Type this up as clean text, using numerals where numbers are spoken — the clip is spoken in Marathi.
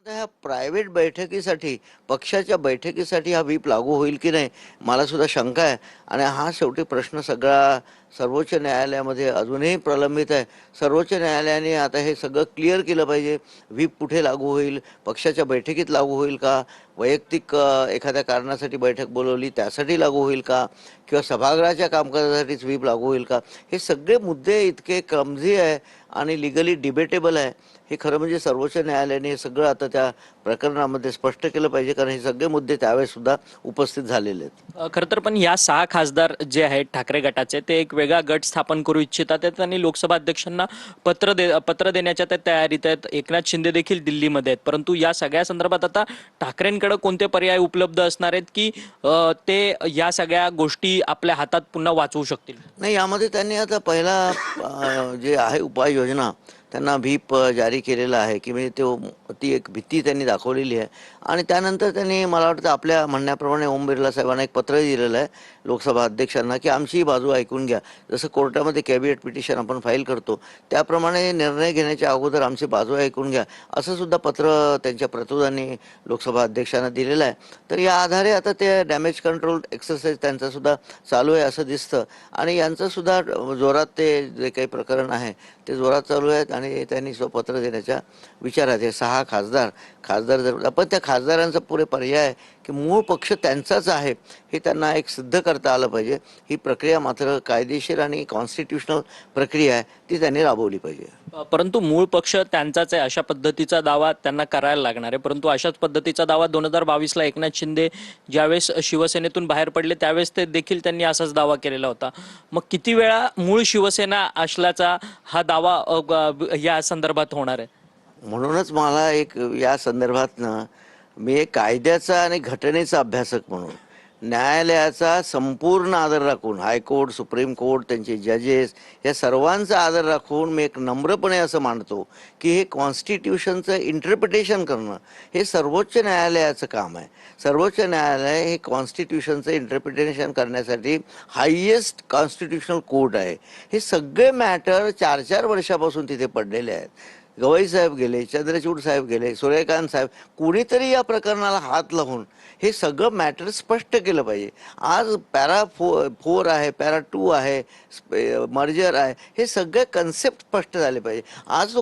आता ह्या प्रायव्हेट बैठकीसाठी, पक्षाच्या बैठकीसाठी हा व्हीप लागू होईल की नाही, मला सुद्धा शंका आहे. आणि हा शेवटी प्रश्न सगळा सर्वोच्च न्यायालयामध्ये अजूनही प्रलंबित आहे. सर्वोच्च न्यायालयाने आता हे सगळं क्लिअर केलं पाहिजे. व्हीप कुठे लागू होईल? पक्षाच्या बैठकीत लागू होईल का? वैयक्तिक एखाद्या कारणासाठी बैठक बोलवली त्यासाठी लागू होईल का? किंवा सभागृहाच्या कामकाजासाठीच व्हीप लागू होईल का? हे सगळे मुद्दे इतके क्लमझी आहे आणि लीगली डिबेटेबल आहे. हे खरं म्हणजे सर्वोच्च न्यायालयाने हे सगळं आता त्या प्रकरणामध्ये स्पष्ट केलं पाहिजे, कारण हे सगळे मुद्दे त्यावेळेस सुद्धा उपस्थित झालेले आहेत. खरं तर पण या 6 खासदार जे आहेत ठाकरे गटाचे ते एक वेगळा गट स्थापन करू इच्छितात आहेत आणि लोकसभा अध्यक्षांना पत्र देण्याच्या त्या तयारीत आहेत. एकनाथ शिंदे देखील दिल्लीमध्ये आहेत. परंतु या सगळ्या संदर्भात आता ठाकरेंकडे कोणते पर्याय उपलब्ध असणार आहेत की ते या सगळ्या गोष्टी आपल्या हातात पुन्हा वाचवू शकतील? नाही, यामध्ये त्यांनी आता पहिला जे आहे उपाययोजना त्यांना व्हीप जारी केलेला आहे, की म्हणजे ती एक भीती त्यांनी दाखवलेली आहे. आणि त्यानंतर त्यांनी मला वाटतं आपल्या म्हणण्याप्रमाणे ओम बिर्ला साहेबांना एक पत्रही दिलेलं आहे लोकसभा अध्यक्षांना, की आमची बाजू ऐकून घ्या. जसं कोर्टामध्ये कॅबिनेट पिटिशन आपण फाईल करतो त्याप्रमाणे निर्णय घेण्याच्या अगोदर आमची बाजू ऐकून घ्या, असं सुद्धा पत्र त्यांच्या प्रतोदांनी लोकसभा अध्यक्षांना दिलेलं आहे. तर या आधारे आता ते डॅमेज कंट्रोल एक्सरसाइज त्यांचा सुद्धा चालू आहे असं दिसतं. आणि यांचं सुद्धा जोरात ते जे काही प्रकरण आहे ते जोरात चालू आहेत आणि त्यांनी पत्र देण्याच्या विचारात आहे. 6 खासदार जर पण त्या खासदारांचा पुढे पर्याय की मूळ पक्ष त्यांचाच आहे हे त्यांना एक सिद्ध करता आलं पाहिजे. ही प्रक्रिया मात्र कायदेशीर आणि कॉन्स्टिट्युशनल प्रक्रिया आहे, ती त्यांनी राबवली पाहिजे. परंतु मूळ पक्ष त्यांचाच आहे अशा पद्धतीचा दावा त्यांना करायला लागणार आहे. परंतु अशाच पद्धतीचा दावा 2022ला एकनाथ शिंदे ज्यावेळेस शिवसेनेतून बाहेर पडले त्यावेळेस ते देखील त्यांनी असाच दावा केलेला होता. मग किती वेळा मूळ शिवसेना असल्याचा हा दावा या संदर्भात होणार आहे? म्हणूनच मला एक या संदर्भातनं मी एक कायद्याचा आणि घटनेचा अभ्यासक म्हणून न्यायालयाचा संपूर्ण आदर राखून, हायकोर्ट, सुप्रीम कोर्ट, त्यांचे जजेस या सर्वांचा आदर राखून मी एक नम्रपणे असं मांडतो की हे कॉन्स्टिट्यूशनचं इंटरप्रिटेशन करणं हे सर्वोच्च न्यायालयाचं काम आहे. सर्वोच्च न्यायालय हे कॉन्स्टिट्यूशनचं इंटरप्रिटेशन करण्यासाठी हायेस्ट कॉन्स्टिट्यूशनल कोर्ट आहे. हे सगळे मॅटर 4-4 वर्षापासून तिथे पडलेले आहेत. गवई साहेब गेले, चंद्रचूड साहेब गेले, सूर्यकांत साहेब, कुणीतरी या प्रकरणाला हात लावून हे सगळं मॅटर स्पष्ट केलं पाहिजे. आज पॅरा 4 आहे, पॅरा 2 आहे, मर्जर आहे, हे सगळे कन्सेप्ट स्पष्ट झाले पाहिजे. आज जो